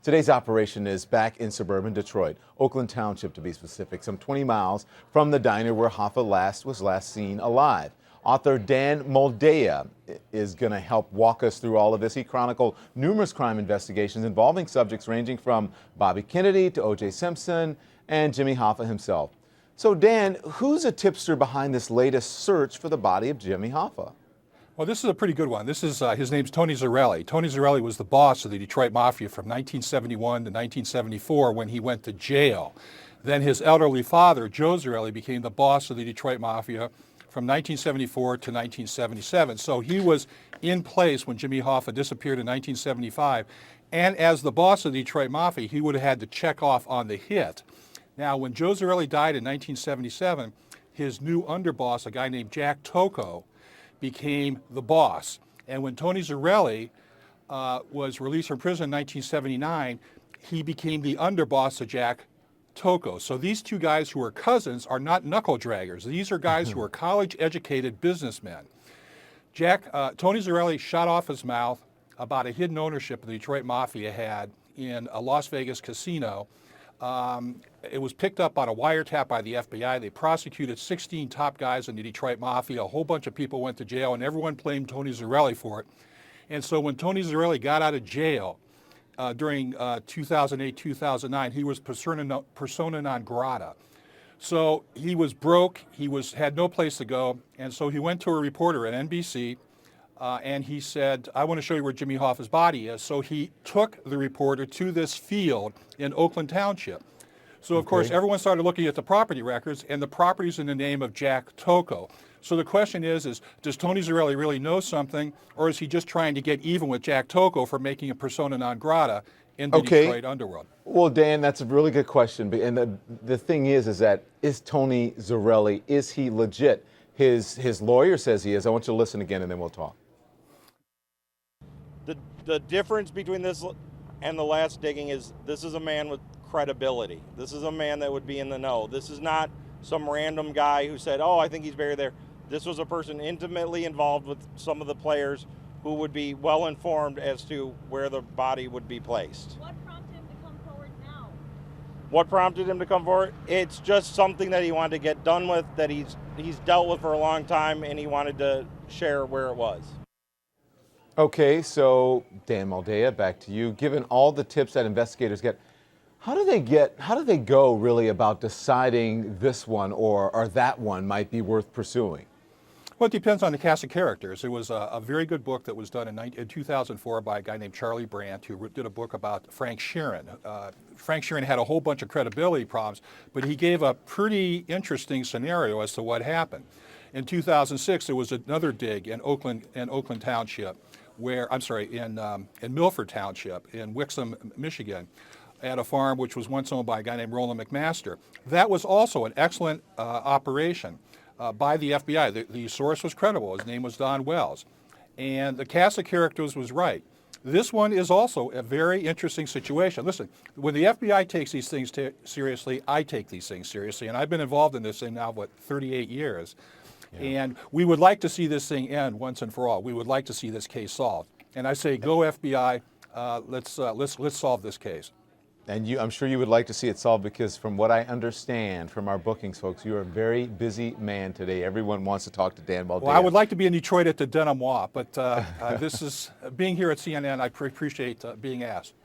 Today's operation is back in suburban Detroit, Oakland Township to be specific, some 20 miles from the diner where Hoffa was last seen alive. Author Dan Moldea is going to help walk us through all of this. He chronicled numerous crime investigations involving subjects ranging from Bobby Kennedy to O.J. Simpson and Jimmy Hoffa himself. So Dan, who's a tipster behind this latest search for the body of Jimmy Hoffa? Well, this is a pretty good one. This is his name's Tony Zerilli. Tony Zerilli was the boss of the Detroit Mafia from 1971 to 1974 when he went to jail. Then his elderly father, Joe Zerilli, became the boss of the Detroit Mafia from 1974 to 1977. So he was in place when Jimmy Hoffa disappeared in 1975. And as the boss of the Detroit Mafia, he would have had to check off on the hit. Now, when Joe Zerilli died in 1977, his new underboss, a guy named Jack Tocco, became the boss. And when Tony Zerilli was released from prison in 1979, he became the underboss of Jack Tocco. So these two guys who are cousins are not knuckle draggers. These are guys who are college-educated businessmen. Tony Zerilli shot off his mouth about a hidden ownership the Detroit Mafia had in a Las Vegas casino. It was picked up on a wiretap by the FBI. They prosecuted 16 top guys in the Detroit Mafia. A whole bunch of people went to jail, and everyone blamed Tony Zerilli for it. And so when Tony Zerilli got out of jail during 2008-2009, he was persona non grata. So he was broke. He had no place to go, and so he went to a reporter at NBC. And he said, I want to show you where Jimmy Hoffa's body is. So he took the reporter to this field in Oakland Township. So, of course, everyone started looking at the property records, and the property's in the name of Jack Tocco. So the question is does Tony Zerilli really know something, or is he just trying to get even with Jack Tocco for making a persona non grata in the Detroit underworld? Well, Dan, that's a really good question. And the thing is that is Tony Zerilli, is he legit? His lawyer says he is. I want you to listen again, and then we'll talk. The difference between this and the last digging is this is a man with credibility. This is a man that would be in the know. This is not some random guy who said, oh, I think he's buried there. This was a person intimately involved with some of the players who would be well informed as to where the body would be placed. What prompted him to come forward now? What prompted him to come forward? It's just something that he wanted to get done with, that he's dealt with for a long time, and he wanted to share where it was. Okay, so Dan Moldea, back to you. Given all the tips that investigators get, how do they go really about deciding this one or that one might be worth pursuing? Well, it depends on the cast of characters. It was a very good book that was done in 2004 by a guy named Charlie Brandt, who did a book about Frank Sheeran. Frank Sheeran had a whole bunch of credibility problems, but he gave a pretty interesting scenario as to what happened. In 2006, there was another dig in Oakland Township, in Milford Township in Wixom, Michigan, at a farm which was once owned by a guy named Roland McMaster. That was also an excellent operation by the FBI. The source was credible. His name was Don Wells. And the cast of characters was right. This one is also a very interesting situation. Listen, when the FBI takes these things seriously, I take these things seriously. And I've been involved in this thing now, 38 years. Yeah. And we would like to see this thing end once and for all. We would like to see this case solved. And I say, go FBI, let's solve this case. And I'm sure you would like to see it solved because from what I understand from our bookings folks, you're a very busy man today. Everyone wants to talk to Dan Moldea. Well, I would like to be in Detroit at the Denham Wa, but this is being here at CNN, I appreciate being asked.